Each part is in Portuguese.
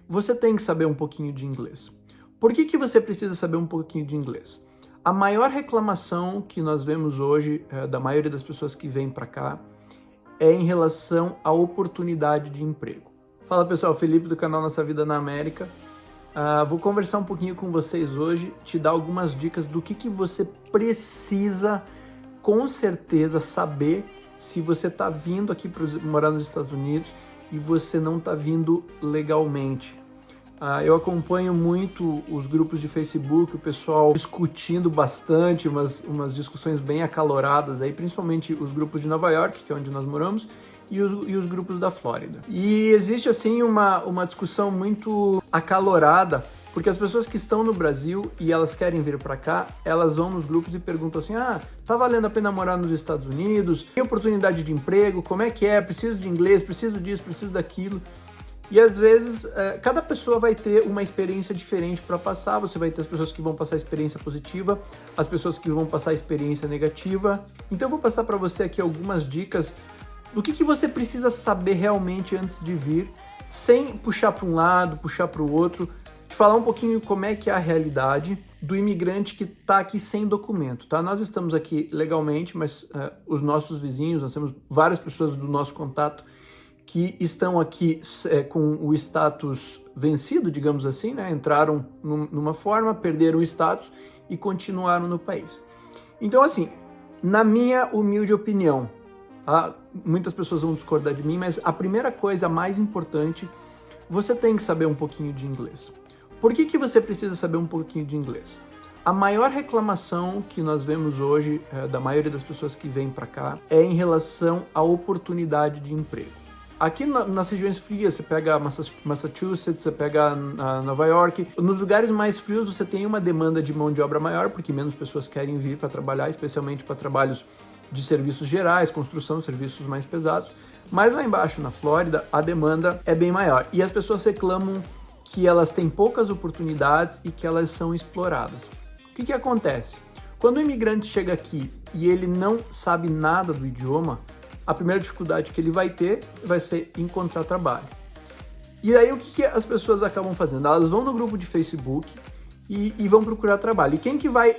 você tem que saber um pouquinho de inglês. Por que você precisa saber um pouquinho de inglês? A maior reclamação que nós vemos hoje da maioria das pessoas que vêm para cá é em relação à oportunidade de emprego. Fala pessoal, Felipe do canal Nossa Vida na América. Vou conversar um pouquinho com vocês hoje, te dar algumas dicas do que você precisa com certeza saber se você está vindo aqui para morar nos Estados Unidos e você não está vindo legalmente. Eu acompanho muito os grupos de Facebook, o pessoal discutindo bastante, umas discussões bem acaloradas, aí, principalmente os grupos de Nova York, que é onde nós moramos, e os grupos da Flórida. E existe assim uma discussão muito acalorada, porque as pessoas que estão no Brasil e elas querem vir para cá, elas vão nos grupos e perguntam assim, tá valendo a pena morar nos Estados Unidos? Tem oportunidade de emprego? Como é que é? Preciso de inglês? Preciso disso? Preciso daquilo? E às vezes, cada pessoa vai ter uma experiência diferente para passar. Você vai ter as pessoas que vão passar a experiência positiva, as pessoas que vão passar a experiência negativa. Então eu vou passar para você aqui algumas dicas do que você precisa saber realmente antes de vir, sem puxar para um lado, puxar para o outro, te falar um pouquinho como é que é a realidade do imigrante que está aqui sem documento, tá? Nós estamos aqui legalmente, mas os nossos vizinhos, nós temos várias pessoas do nosso contato que estão aqui com o status vencido, digamos assim, né? Entraram numa forma, perderam o status e continuaram no país. Então, assim, na minha humilde opinião, muitas pessoas vão discordar de mim, mas a primeira coisa mais importante, você tem que saber um pouquinho de inglês. Por que você precisa saber um pouquinho de inglês? A maior reclamação que nós vemos hoje da maioria das pessoas que vêm para cá é em relação à oportunidade de emprego. Aqui nas regiões frias, você pega Massachusetts, você pega Nova York, nos lugares mais frios você tem uma demanda de mão de obra maior, porque menos pessoas querem vir para trabalhar, especialmente para trabalhos de serviços gerais, construção, serviços mais pesados. Mas lá embaixo, na Flórida, a demanda é bem maior. E as pessoas reclamam que elas têm poucas oportunidades e que elas são exploradas. O que acontece? Quando o imigrante chega aqui e ele não sabe nada do idioma, a primeira dificuldade que ele vai ter vai ser encontrar trabalho. E aí o que as pessoas acabam fazendo? Elas vão no grupo de Facebook e vão procurar trabalho. E quem que vai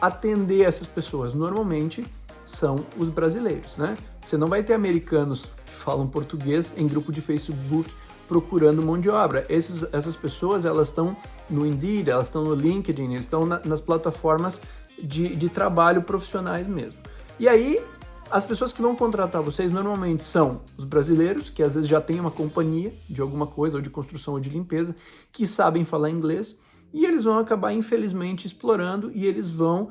atender essas pessoas? Normalmente são os brasileiros, né? Você não vai ter americanos que falam português em grupo de Facebook procurando mão de obra. Essas pessoas, elas estão no Indeed, elas estão no LinkedIn, elas estão nas plataformas de trabalho profissionais mesmo. E aí, as pessoas que vão contratar vocês normalmente são os brasileiros, que às vezes já têm uma companhia de alguma coisa, ou de construção ou de limpeza, que sabem falar inglês, e eles vão acabar, infelizmente, explorando, e eles vão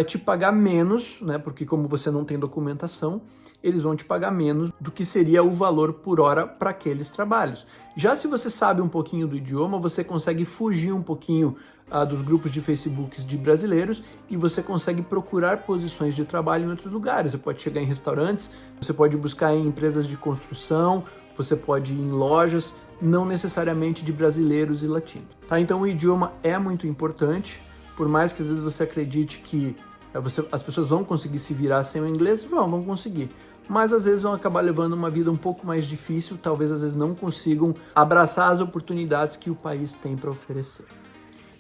te pagar menos, né? Porque como você não tem documentação, eles vão te pagar menos do que seria o valor por hora para aqueles trabalhos. Já se você sabe um pouquinho do idioma, você consegue fugir um pouquinho dos grupos de Facebook de brasileiros e você consegue procurar posições de trabalho em outros lugares. Você pode chegar em restaurantes, você pode buscar em empresas de construção, você pode ir em lojas, não necessariamente de brasileiros e latinos. Tá? Então o idioma é muito importante, por mais que às vezes você acredite que as pessoas vão conseguir se virar sem o inglês, vão conseguir. Mas às vezes vão acabar levando uma vida um pouco mais difícil, talvez às vezes não consigam abraçar as oportunidades que o país tem para oferecer.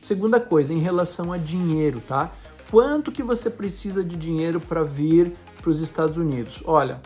Segunda coisa, em relação a dinheiro, tá? Quanto que você precisa de dinheiro para vir para os Estados Unidos? Olha,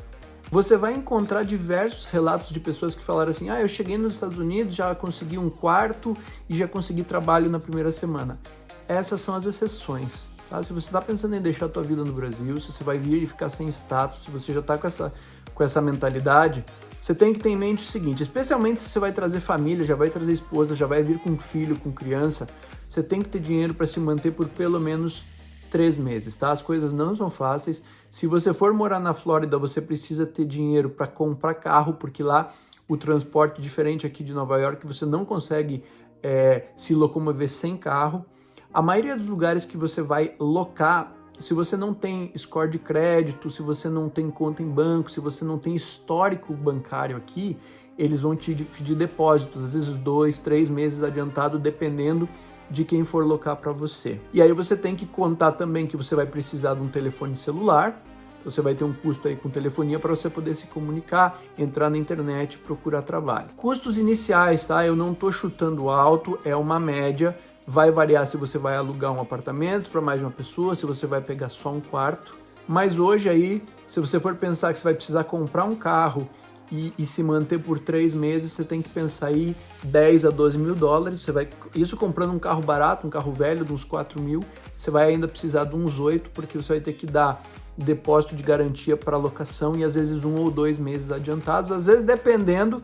você vai encontrar diversos relatos de pessoas que falaram assim, eu cheguei nos Estados Unidos, já consegui um quarto e já consegui trabalho na primeira semana. Essas são as exceções. Tá? Se você está pensando em deixar a tua vida no Brasil, se você vai vir e ficar sem status, se você já está com essa mentalidade, você tem que ter em mente o seguinte, especialmente se você vai trazer família, já vai trazer esposa, já vai vir com filho, com criança, você tem que ter dinheiro para se manter por pelo menos 3 meses, tá? As coisas não são fáceis. Se você for morar na Flórida, você precisa ter dinheiro para comprar carro, porque lá o transporte, diferente aqui de Nova York, você não consegue se locomover sem carro. A maioria dos lugares que você vai locar, se você não tem score de crédito, se você não tem conta em banco, se você não tem histórico bancário aqui, eles vão te pedir depósitos, às vezes 2, 3 meses adiantado, dependendo de quem for locar para você. E aí você tem que contar também que você vai precisar de um telefone celular, Então você vai ter um custo aí com telefonia para você poder se comunicar, entrar na internet, procurar trabalho. Custos iniciais, tá? Eu não estou chutando alto, é uma média. Vai variar se você vai alugar um apartamento para mais de uma pessoa, se você vai pegar só um quarto. Mas hoje aí, se você for pensar que você vai precisar comprar um carro e se manter por 3 meses, você tem que pensar aí 10 a 12 mil dólares. Isso comprando um carro barato, um carro velho de uns 4 mil, você vai ainda precisar de uns 8, porque você vai ter que dar depósito de garantia para locação e às vezes 1 ou 2 meses adiantados, às vezes dependendo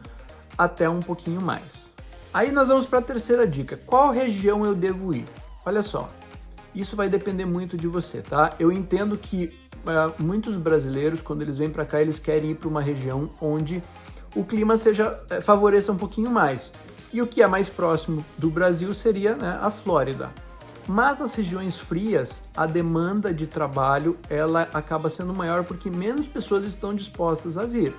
até um pouquinho mais. Aí nós vamos para a terceira dica. Qual região eu devo ir? Olha só, isso vai depender muito de você, tá? Eu entendo que muitos brasileiros, quando eles vêm para cá, eles querem ir para uma região onde o clima favoreça um pouquinho mais. E o que é mais próximo do Brasil seria, né, a Flórida. Mas nas regiões frias, a demanda de trabalho ela acaba sendo maior porque menos pessoas estão dispostas a vir.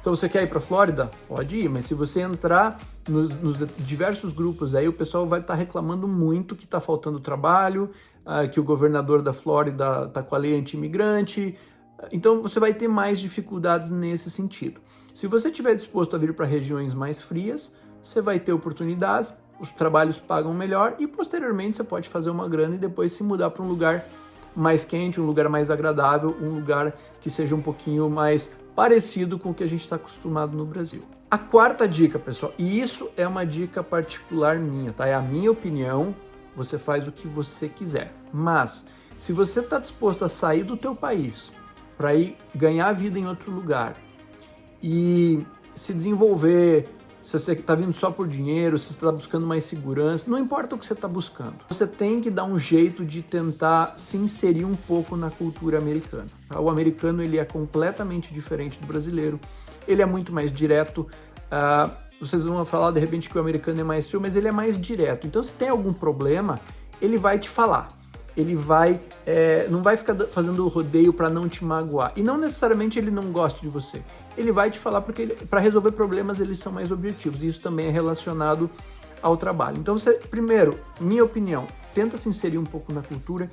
Então você quer ir para a Flórida? Pode ir, mas se você entrar nos diversos grupos aí, o pessoal vai estar reclamando muito que está faltando trabalho, que o governador da Flórida está com a lei anti-imigrante. Então você vai ter mais dificuldades nesse sentido. Se você estiver disposto a vir para regiões mais frias, você vai ter oportunidades, os trabalhos pagam melhor e posteriormente você pode fazer uma grana e depois se mudar para um lugar mais quente, um lugar mais agradável, um lugar que seja um pouquinho mais parecido com o que a gente está acostumado no Brasil. A quarta dica, pessoal, e isso é uma dica particular minha, tá? É a minha opinião, você faz o que você quiser. Mas, se você está disposto a sair do teu país para ir ganhar vida em outro lugar e se desenvolver, se você está vindo só por dinheiro, se você está buscando mais segurança, não importa o que você está buscando. Você tem que dar um jeito de tentar se inserir um pouco na cultura americana. Tá? O americano ele é completamente diferente do brasileiro, ele é muito mais direto. Vocês vão falar de repente que o americano é mais frio, mas ele é mais direto. Então se tem algum problema, ele vai te falar. Ele não vai ficar fazendo rodeio para não te magoar. E não necessariamente ele não goste de você. Ele vai te falar porque para resolver problemas eles são mais objetivos. E isso também é relacionado ao trabalho. Então você, primeiro, minha opinião, tenta se inserir um pouco na cultura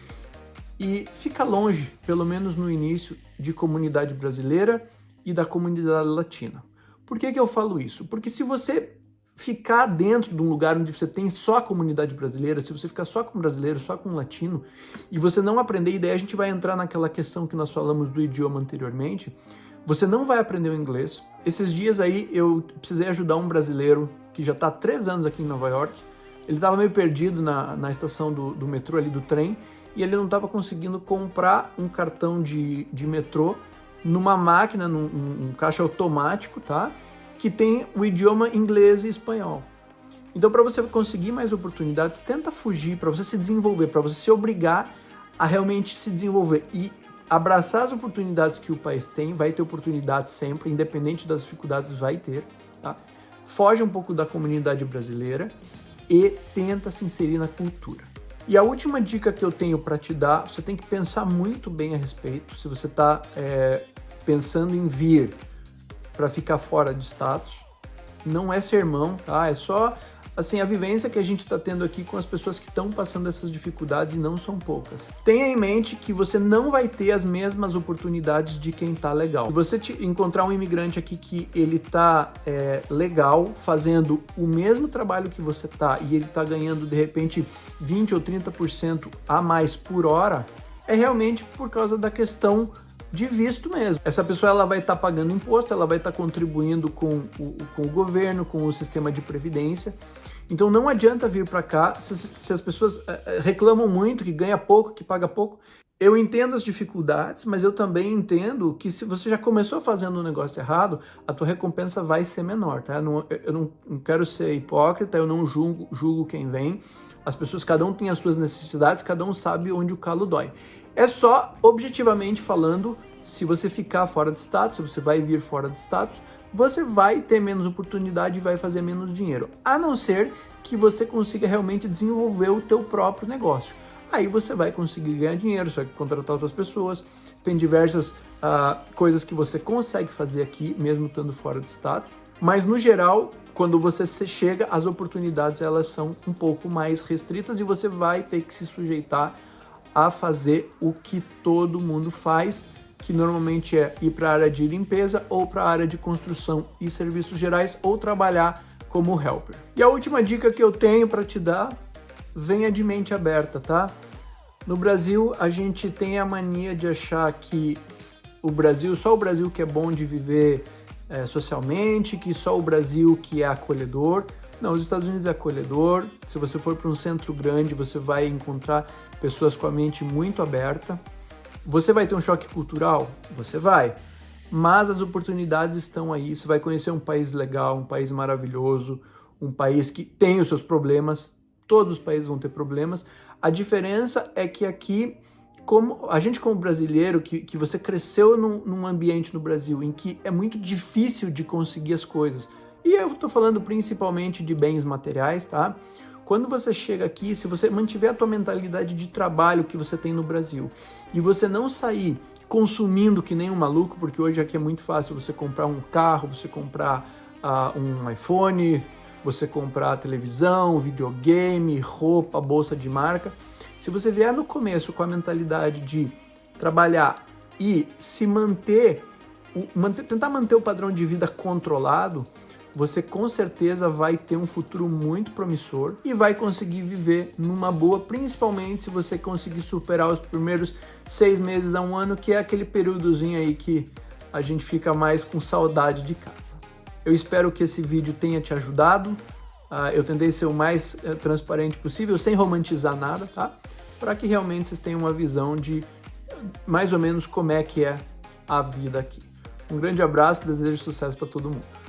e fica longe, pelo menos no início, de comunidade brasileira e da comunidade latina. Por que eu falo isso? Porque se você ficar dentro de um lugar onde você tem só a comunidade brasileira, se você ficar só com brasileiro, só com latino, e você não aprender, e daí a gente vai entrar naquela questão que nós falamos do idioma anteriormente, você não vai aprender o inglês. Esses dias aí eu precisei ajudar um brasileiro que já está há 3 anos aqui em Nova York. Ele estava meio perdido na estação do metrô ali do trem, e ele não estava conseguindo comprar um cartão de metrô numa máquina, num caixa automático, tá? Que tem o idioma inglês e espanhol. Então, para você conseguir mais oportunidades, tenta fugir, para você se desenvolver, para você se obrigar a realmente se desenvolver e abraçar as oportunidades que o país tem. Vai ter oportunidades sempre, independente das dificuldades, vai ter. Tá? Foge um pouco da comunidade brasileira e tenta se inserir na cultura. E a última dica que eu tenho para te dar, você tem que pensar muito bem a respeito. Se você está pensando em vir para ficar fora de status, não é sermão, tá? É só assim a vivência que a gente está tendo aqui com as pessoas que estão passando essas dificuldades e não são poucas. Tenha em mente que você não vai ter as mesmas oportunidades de quem tá legal. Se você encontrar um imigrante aqui que ele tá legal, fazendo o mesmo trabalho que você tá e ele tá ganhando de repente 20 ou 30% a mais por hora, é realmente por causa da questão de visto mesmo. Essa pessoa ela vai estar pagando imposto, ela vai estar contribuindo com o governo, com o sistema de previdência. Então não adianta vir para cá se as pessoas reclamam muito, que ganha pouco, que paga pouco. Eu entendo as dificuldades, mas eu também entendo que se você já começou fazendo um negócio errado, a tua recompensa vai ser menor, tá? Eu não quero ser hipócrita, eu não julgo quem vem. As pessoas, cada um tem as suas necessidades, cada um sabe onde o calo dói. É só, objetivamente falando, se você ficar fora de status, se você vai vir fora de status, você vai ter menos oportunidade e vai fazer menos dinheiro. A não ser que você consiga realmente desenvolver o teu próprio negócio. Aí você vai conseguir ganhar dinheiro, você vai contratar outras pessoas, tem diversas coisas que você consegue fazer aqui, mesmo estando fora de status. Mas, no geral, quando você chega, as oportunidades elas são um pouco mais restritas e você vai ter que se sujeitar a fazer o que todo mundo faz, que normalmente é ir para a área de limpeza ou para a área de construção e serviços gerais ou trabalhar como helper. E a última dica que eu tenho para te dar, venha de mente aberta, tá? No Brasil, a gente tem a mania de achar que só o Brasil que é bom de viver socialmente, que só o Brasil que é acolhedor. Não, os Estados Unidos é acolhedor. Se você for para um centro grande, você vai encontrar pessoas com a mente muito aberta. Você vai ter um choque cultural? Você vai. Mas as oportunidades estão aí. Você vai conhecer um país legal, um país maravilhoso, um país que tem os seus problemas. Todos os países vão ter problemas. A diferença é que aqui, como brasileiro, que você cresceu num ambiente no Brasil em que é muito difícil de conseguir as coisas, e eu estou falando principalmente de bens materiais, tá? Quando você chega aqui, se você mantiver a tua mentalidade de trabalho que você tem no Brasil e você não sair consumindo que nem um maluco, porque hoje aqui é muito fácil você comprar um carro, você comprar um iPhone, você comprar televisão, videogame, roupa, bolsa de marca. Se você vier no começo com a mentalidade de trabalhar e se tentar manter o padrão de vida controlado, você com certeza vai ter um futuro muito promissor e vai conseguir viver numa boa, principalmente se você conseguir superar os primeiros 6 meses a 1 ano, que é aquele períodozinho aí que a gente fica mais com saudade de casa. Eu espero que esse vídeo tenha te ajudado. Eu tentei ser o mais transparente possível, sem romantizar nada, tá? Para que realmente vocês tenham uma visão de mais ou menos como é que é a vida aqui. Um grande abraço, desejo sucesso para todo mundo.